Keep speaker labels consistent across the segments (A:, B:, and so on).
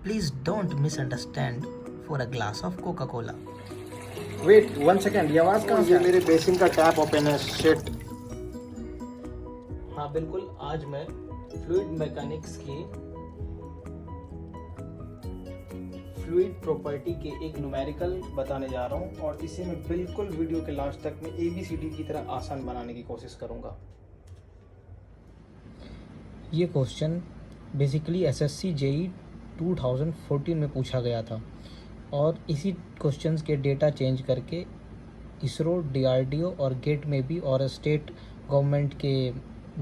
A: Please don't misunderstand for a glass of Coca-Cola.
B: Wait 1 second, ये आवाज कहाँ से
C: ये
B: आ रही
C: मेरे बेसिन का टैप ओपन है। शिट।
B: हाँ बिल्कुल, आज मैं फ्लूइड मैकेनिक्स की फ्लूइड प्रॉपर्टी के एक न्यूमेरिकल बताने जा रहा हूँ और इसे मैं बिल्कुल वीडियो के लास्ट तक में ABCD की तरह आसान बनाने की कोशिश करूँगा।
D: ये क्वेश्चन बेसिकली SSC JEE 2014 में पूछा गया था और इसी क्वेश्चंस के डेटा चेंज करके इसरो, DRDO और गेट में भी और स्टेट गवर्नमेंट के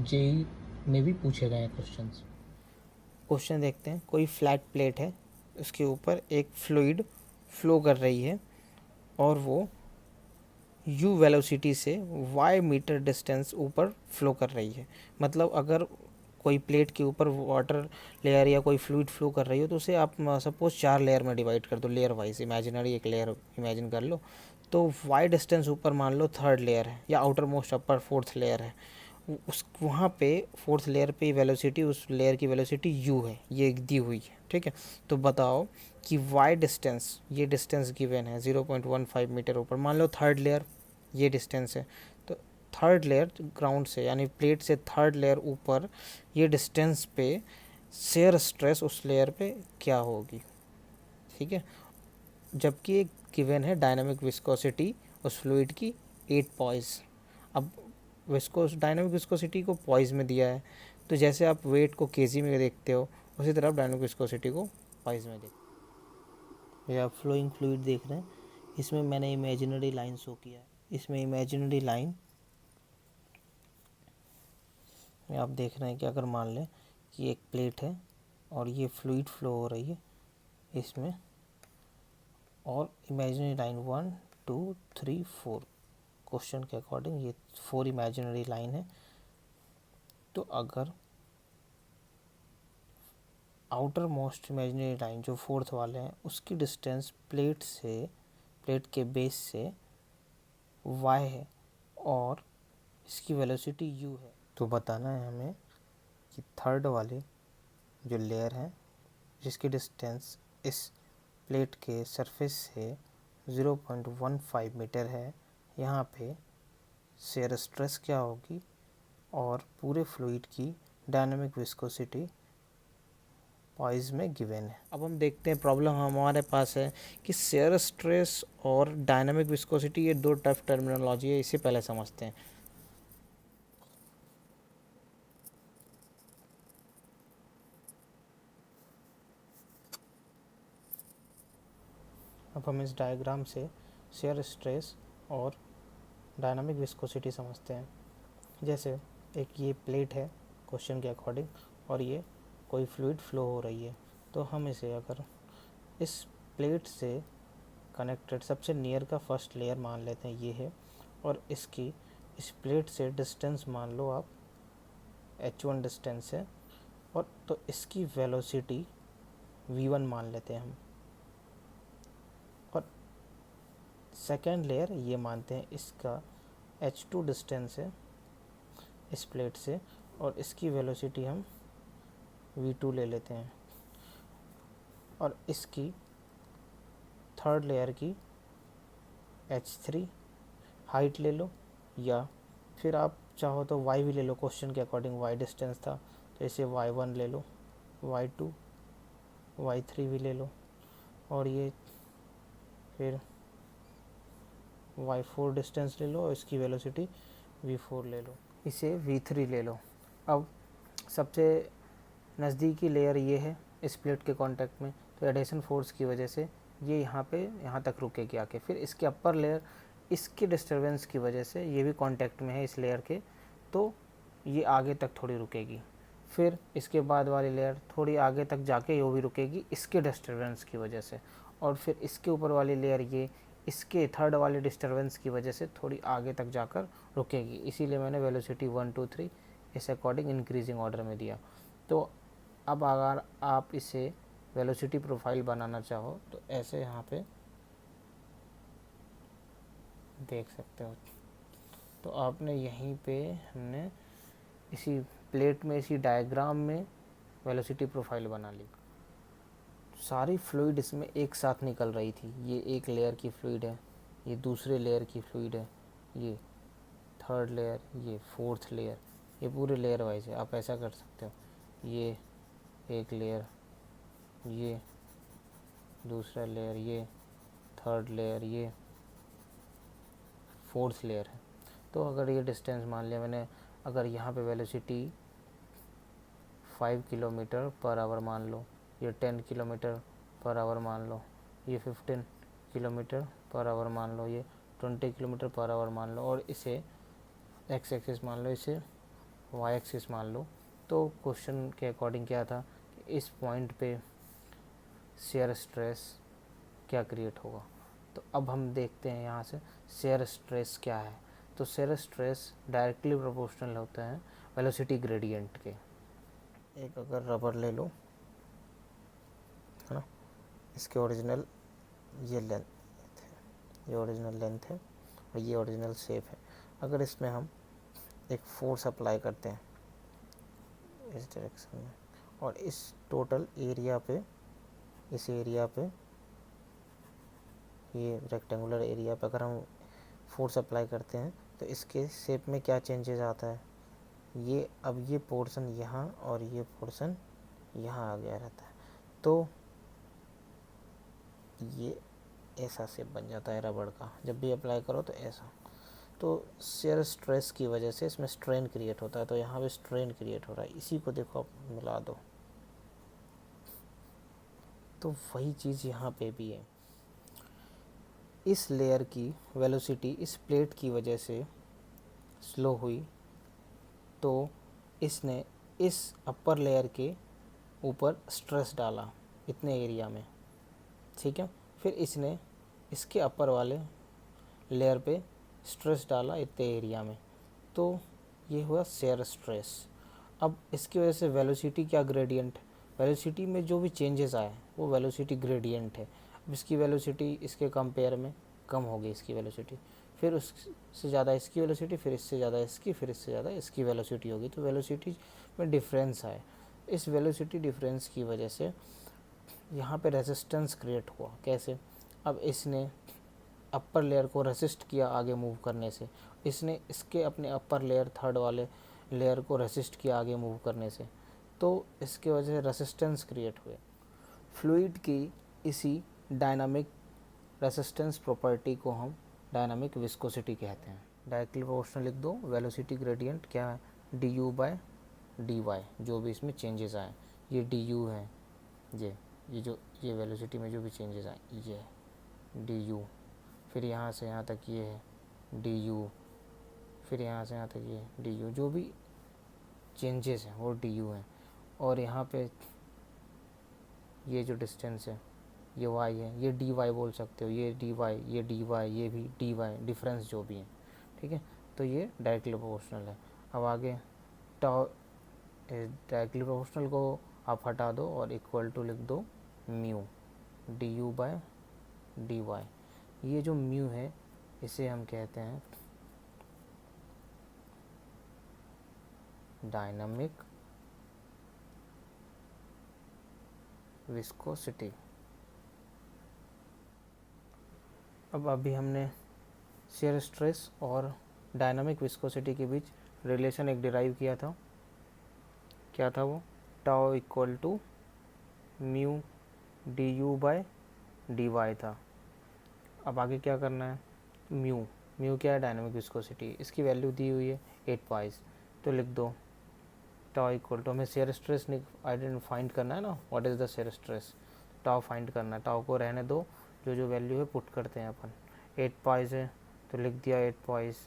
D: JEE में भी पूछे गए हैं क्वेश्चंस। क्वेश्चन देखते हैं। कोई फ्लैट प्लेट है, उसके ऊपर एक फ्लूइड फ्लो कर रही है और वो u वेलोसिटी से y मीटर डिस्टेंस ऊपर फ्लो कर रही है। मतलब अगर कोई प्लेट के ऊपर वाटर लेयर या कोई फ्लूइड फ्लो कर रही हो तो उसे आप सपोज 4 लेयर में डिवाइड कर दो, लेयर वाइज इमेजिनरी एक लेयर इमेजिन कर लो। तो y डिस्टेंस ऊपर मान लो 3rd लेयर है या आउटर मोस्ट अपर 4th लेयर है, उस वहाँ पे 4th लेयर पे वेलोसिटी, उस लेयर की वेलोसिटी u है, ये दी हुई है। ठीक है, तो बताओ कि y डिस्टेंस, ये डिस्टेंस गिवन है 0.15 मीटर ऊपर, मान लो 3rd लेयर ये डिस्टेंस है, तो 3rd लेयर ग्राउंड से यानी प्लेट से 3rd लेयर ऊपर ये डिस्टेंस पे शेयर स्ट्रेस उस लेयर पे क्या होगी। ठीक है, जबकि एक गिवन है डायनामिक विस्कोसिटी उस फ्लूइड की 8 पॉइज। अब डायनामिक विस्कोसिटी को पॉइज में दिया है, तो जैसे आप वेट को केजी में देखते हो उसी तरह आप डायनामिक विस्कोसिटी को पॉइज में देखते हो। ये आप फ्लोइंग फ्लूइड देख रहे हैं, इसमें मैंने इमेजिनरी लाइन शो किया है। इसमें इमेजिनरी लाइन में आप देख रहे हैं कि अगर मान लें कि एक प्लेट है और ये फ्लूइड फ्लो हो रही है इसमें, और इमेजिनरी लाइन 1 2 3 4, क्वेश्चन के अकॉर्डिंग ये 4 इमेजिनरी लाइन है। तो अगर आउटर मोस्ट इमेजिनरी लाइन जो 4th वाले हैं उसकी डिस्टेंस प्लेट के बेस से y है और इसकी वेलोसिटी u है, तो बताना है हमें कि 3rd वाली जो लेयर है जिसकी डिस्टेंस इस प्लेट के सरफेस से 0.15 मीटर है, यहाँ पे शेयर स्ट्रेस क्या होगी और पूरे फ्लूइड की डायनामिक विस्कोसिटी पॉइज में गिवन है। अब हम देखते हैं प्रॉब्लम हमारे पास है कि शेयर स्ट्रेस और डायनामिक विस्कोसिटी ये 2 टफ टर्मिनोलॉजी है, इसे पहले समझते हैं। अब हम इस डायग्राम से शेयर स्ट्रेस और डायनामिक विस्कोसिटी समझते हैं। जैसे एक ये प्लेट है क्वेश्चन के अकॉर्डिंग और ये कोई फ्लूइड फ्लो हो रही है, तो हम इसे अगर इस प्लेट से कनेक्टेड सबसे नियर का फर्स्ट लेयर मान लेते हैं ये है, और इसकी इस प्लेट से डिस्टेंस मान लो आप h1 डिस्टेंस है, और तो इसकी वेलोसिटी v1 मान लेते हैं हम, और सेकेंड लेयर ये मानते हैं इसका h2 डिस्टेंस है इस प्लेट से और इसकी वेलोसिटी हम v2 ले लेते हैं, और इसकी 3rd लेयर की h3 हाइट ले लो, या फिर आप चाहो तो y भी ले लो, क्वेश्चन के अकॉर्डिंग y डिस्टेंस था तो इसे y1 ले लो, y2 y3 भी ले लो, और ये फिर y4 डिस्टेंस ले लो और इसकी वेलोसिटी v4 ले लो, इसे v3 ले लो। अब सबसे नज़दीकी लेयर ये है इस प्लेट के कांटेक्ट में, तो एडिशन फोर्स की वजह से ये यहाँ तक रुकेगी आके। फिर इसके अपर लेयर इसके डिस्टरबेंस की वजह से ये भी कांटेक्ट में है इस लेयर के, तो ये आगे तक थोड़ी रुकेगी। फिर इसके बाद वाली लेयर थोड़ी आगे तक जाके वो भी रुकेगी इसके डिस्टरबेंस की वजह से, और फिर इसके ऊपर वाली लेयर ये इसके 3rd वाले डिस्टरबेंस की वजह से थोड़ी आगे तक जाकर रुकेगी। इसीलिए मैंने वेलोसिटी 1 2 3 इस अकॉर्डिंग इंक्रीजिंग ऑर्डर में दिया। तो अब अगर आप इसे वेलोसिटी प्रोफाइल बनाना चाहो तो ऐसे यहाँ पे देख सकते हो। तो आपने यहीं पे हमने इसी प्लेट में इसी डायग्राम में वेलोसिटी प्रोफाइल बना ली। सारी फ्लूइड इसमें एक साथ निकल रही थी। ये एक लेयर की फ्लूइड है, ये दूसरे लेयर की फ्लूइड है, ये थर्ड लेयर, ये फोर्थ लेयर, ये पूरे लेयर वाइज है। आप ऐसा कर सकते हो, ये एक लेयर, ये दूसरा लेयर, ये थर्ड लेयर, ये फोर्थ लेयर है। तो अगर ये डिस्टेंस मान लिया मैंने, अगर यहाँ पे वेलोसिटी 5 किलोमीटर पर आवर मान लो, ये 10 किलोमीटर पर आवर मान लो, ये 15 किलोमीटर पर आवर मान लो, ये 20 किलोमीटर पर आवर मान लो, और इसे एक्स एक्सिस मान लो, इसे वाई एक्सिस मान लो। तो क्वेश्चन के अकॉर्डिंग क्या था कि इस पॉइंट पे शेयर स्ट्रेस क्या क्रिएट होगा। तो अब हम देखते हैं यहाँ से शेयर स्ट्रेस क्या है। तो शेयर स्ट्रेस डायरेक्टली प्रोपोर्शनल होता है वेलोसिटी ग्रेडियंट के। एक अगर रबर ले लो, है ना, इसके ओरिजिनल ये लेंथ है, ये ओरिजिनल लेंथ है और ये ओरिजिनल शेप है। अगर इसमें हम एक फोर्स अप्लाई करते हैं इस डायरेक्शन में, और इस टोटल एरिया पे, इस एरिया पे, ये रेक्टेंगुलर एरिया पे अगर हम फोर्स अप्लाई करते हैं तो इसके शेप में क्या चेंजेस आता है, ये अब ये पोर्शन यहाँ और ये पोर्शन यहाँ आ गया रहता है। तो ये ऐसा शेप बन जाता है रबड़ का, जब भी अप्लाई करो तो ऐसा। तो शेयर स्ट्रेस की वजह से इसमें स्ट्रेन क्रिएट होता है। तो यहाँ पे स्ट्रेन क्रिएट हो रहा है, इसी को देखो आप मिला दो, तो वही चीज़ यहाँ पे भी है। इस लेयर की वेलोसिटी इस प्लेट की वजह से स्लो हुई, तो इसने इस अपर लेयर के ऊपर स्ट्रेस डाला इतने एरिया में, ठीक है। फिर इसने इसके अपर वाले लेयर पे स्ट्रेस डाला इतने एरिया में, तो ये हुआ शेयर स्ट्रेस। अब इसकी वजह से वेलोसिटी क्या ग्रेडियंट, वेलोसिटी में जो भी चेंजेस आए वो वेलोसिटी ग्रेडियंट है। अब इसकी वेलोसिटी इसके कंपेयर में कम होगी, इसकी वेलोसिटी, फिर उससे ज़्यादा इसकी वेलोसिटी, फिर इससे ज़्यादा इसकी, फिर इससे ज़्यादा इसकी वेलोसिटी होगी। तो वेलोसिटी में डिफरेंस आए। इस वेलोसिटी डिफरेंस की वजह से यहाँ पे रेजिस्टेंस क्रिएट हुआ। कैसे, अब इसने अपर लेयर को रेसिस्ट किया आगे मूव करने से, इसने इसके अपने अपर लेयर थर्ड वाले लेयर को रेसिस्ट किया आगे मूव करने से, तो इसके वजह से रेसिस्टेंस क्रिएट हुए। फ्लूइड की इसी डायनामिक रेसिस्टेंस प्रॉपर्टी को हम डायनामिक विस्कोसिटी कहते हैं। डायरेक्टली प्रोपोर्शनल लिख दो, वेलोसिटी ग्रेडियंट क्या है, d u by d y, जो भी इसमें चेंजेस आए, ये डी यू है, ये जो ये वेलोसिटी में जो भी चेंजेस आए ये डी यू, फिर यहाँ से यहाँ तक ये है डी यू, फिर यहाँ से यहाँ तक ये डी यू, जो भी चेंजेस हैं वो डी यू हैं। और यहाँ पे ये जो डिस्टेंस है ये y है, ये dy बोल सकते हो, ये dy, ये dy, ये भी dy, डिफरेंस जो भी है, ठीक है। तो ये डायरेक्टली प्रोपोर्शनल है। अब आगे टाउ, डायरेक्टली प्रोपोर्शनल को आप हटा दो और इक्वल टू लिख दो mu d u by d y. ये जो म्यू है इसे हम कहते हैं डायनामिक विस्कोसिटी। अब अभी हमने शेयर स्ट्रेस और डायनामिक विस्कोसिटी के बीच रिलेशन एक डिराइव किया था। क्या था वो, tau equal to mu d u by d y था। अब आगे क्या करना है, म्यू क्या है, डायनामिक विस्कोसिटी, इसकी वैल्यू दी हुई है 8 पाइस, तो लिख दो टाउ इक्वल टू, हमें शेयर स्ट्रेस फाइंड करना है ना, what is the shear stress, tau find करना है, टाउ को रहने दो, जो वैल्यू है पुट करते हैं अपन। 8 पाइस है तो लिख दिया 8 poise,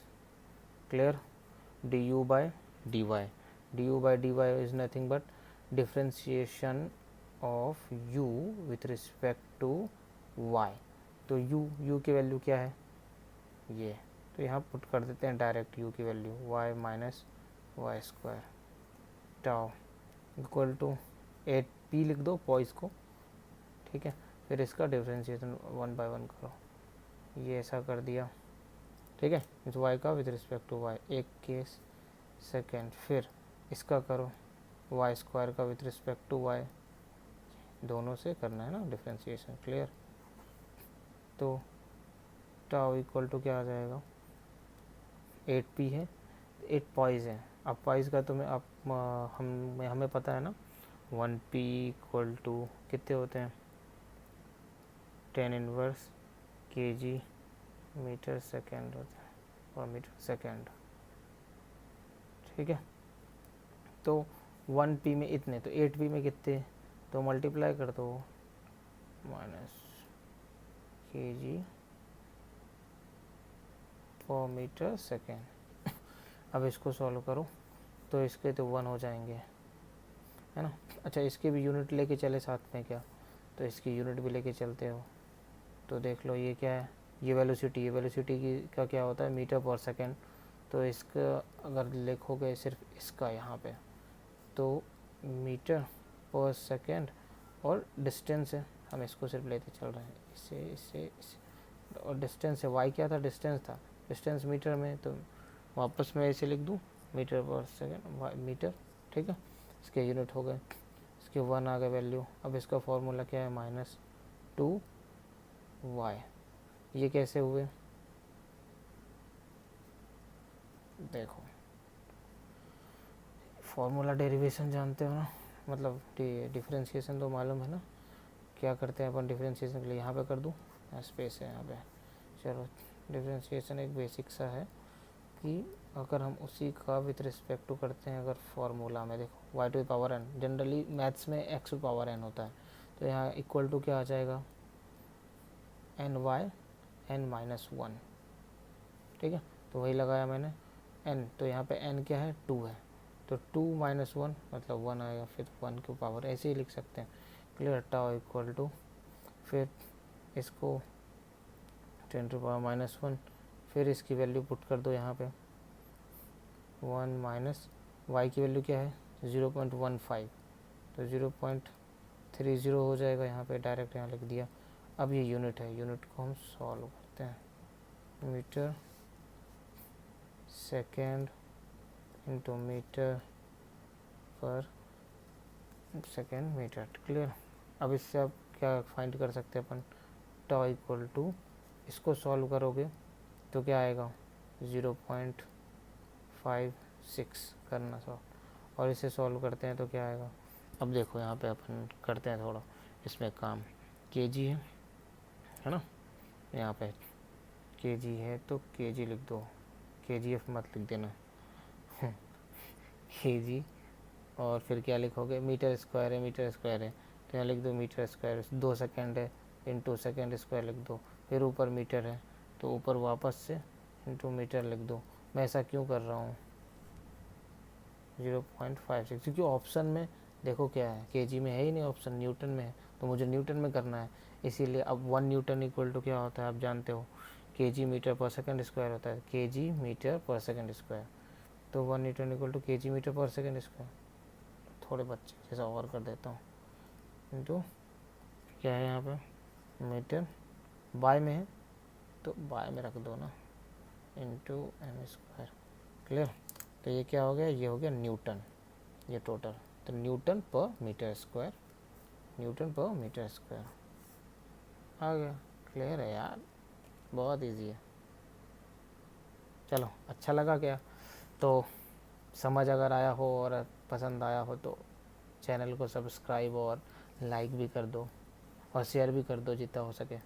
D: clear. D u by d y, d u by d y is nothing but differentiation of u with respect to y। तो u की वैल्यू क्या है ये, तो यहाँ पुट कर देते हैं डायरेक्ट u की value y minus y square, tau equal to 8p लिख दो पॉइस को, ठीक है। फिर इसका डिफ्रेंशिएशन 1 बाय 1 करो, ये ऐसा कर दिया, ठीक है। इस y का विद रिस्पेक्ट टू y, एक केस सेकेंड, फिर इसका करो y स्क्वायर का विद रिस्पेक्ट टू y, दोनों से करना है ना डिफ्रेंशिएशन, क्लियर। तो टाउ इक्वल टू क्या आ जाएगा, 8p है, 8 पॉइज है। अब पॉइज का तुम्हें अब हमें पता है ना 1p इक्वल टू कितने होते हैं, 10 इनवर्स kg मीटर सेकेंड होता है और मीटर सेकेंड, ठीक है। तो 1p में इतने, तो 8p में कितने, तो मल्टीप्लाई कर दो माइनस kg पर मीटर सेकेंड। अब इसको सॉल्व करो तो इसके तो 1 हो जाएंगे, है ना। अच्छा, इसके भी यूनिट लेके चले साथ में क्या, तो इसकी यूनिट भी लेके चलते हो। तो देख लो ये क्या है, ये वेलोसिटी की का क्या होता है, मीटर पर सेकेंड। तो इसका अगर लिखोगे सिर्फ इसका यहाँ पे, तो मीटर पर सेकेंड और डिस्टेंस है, हम इसको सिर्फ लेते चल रहे हैं, इसे और डिस्टेंस है, वाई क्या था, डिस्टेंस था, डिस्टेंस मीटर में, तो वापस मैं इसे लिख दूँ मीटर पर सेकेंड मीटर, ठीक है। इसके यूनिट हो गए, इसके 1 आ गए वैल्यू। अब इसका फॉर्मूला क्या है, -2y। ये कैसे हुए, देखो फॉर्मूला डेरिवेशन जानते हो ना, मतलब डिफरेंशिएशन तो मालूम है ना, क्या करते हैं अपन डिफरेंशिएशन के लिए, यहाँ पे कर दूँ, स्पेस है यहाँ पे। चलो, डिफरेंशिएशन एक बेसिक सा है कि अगर हम उसी का विथ रिस्पेक्ट टू करते हैं, अगर फॉर्मूला में देखो y to power n, generally maths में x टू पावर n होता है, तो यहाँ इक्वल टू क्या आ जाएगा, ny n-1, ठीक है। तो वही लगाया मैंने n, तो यहाँ पे n क्या है, 2 है, तो 2 - 1 मतलब 1 आएगा, फिर 1 की पावर, ऐसे ही लिख सकते हैं, क्लियर। टाउ इक्वल टू, फिर इसको 10 टू पावर -1, फिर इसकी वैल्यू पुट कर दो यहाँ पे, 1 माइनस y की वैल्यू क्या है 0.15, तो 0.30 हो जाएगा, यहाँ पे डायरेक्ट यहाँ लिख दिया। अब ये यूनिट है, यूनिट को हम सॉल्व करते हैं, metre second into metre per second metre, clear. अब इससे आप क्या फाइंड कर सकते हैं अपन, टाउ इक्वल टू, इसको सॉल्व करोगे तो क्या आएगा 0.56 करना सॉल्व, और इसे सॉल्व करते हैं तो क्या आएगा। अब देखो यहाँ पे अपन करते हैं थोड़ा इसमें काम, kg है ना, यहाँ पे kg है तो kg लिख दो, kgf मत लिख देना kg, और फिर क्या लिखोगे, मीटर स्क्वायर है, तो यहाँ लिख दो मीटर स्क्वायर, 2 सेकेंड है इंटू सेकेंड स्क्वायर लिख दो, फिर ऊपर मीटर है तो ऊपर वापस से इंटू मीटर लिख दो। मैं ऐसा क्यों कर रहा हूँ, 0.56, क्योंकि ऑप्शन में देखो क्या है, केजी में है ही नहीं ऑप्शन, न्यूटन में है, तो मुझे न्यूटन में करना है, इसीलिए। अब 1 न्यूटन इक्वल टू क्या होता है आप जानते हो, kg metre per second square होता है, kg metre per second square, तो 1 newton equal to kg metre per second square. थोड़े बच्चे जैसा और कर देता हूँ, इंटू क्या है यहाँ पे, मीटर बाय में है तो बाय में रख दो ना, इंटू m स्क्वायर, क्लियर। तो ये क्या हो गया, ये हो गया न्यूटन, ये टोटल, तो न्यूटन पर मीटर स्क्वायर, न्यूटन पर मीटर स्क्वायर आ गया, क्लियर है यार, बहुत इजी है। चलो, अच्छा लगा क्या, तो समझ अगर आया हो और पसंद आया हो तो चैनल को सब्सक्राइब और लाइक भी कर दो, और शेयर भी कर दो जितना हो सके।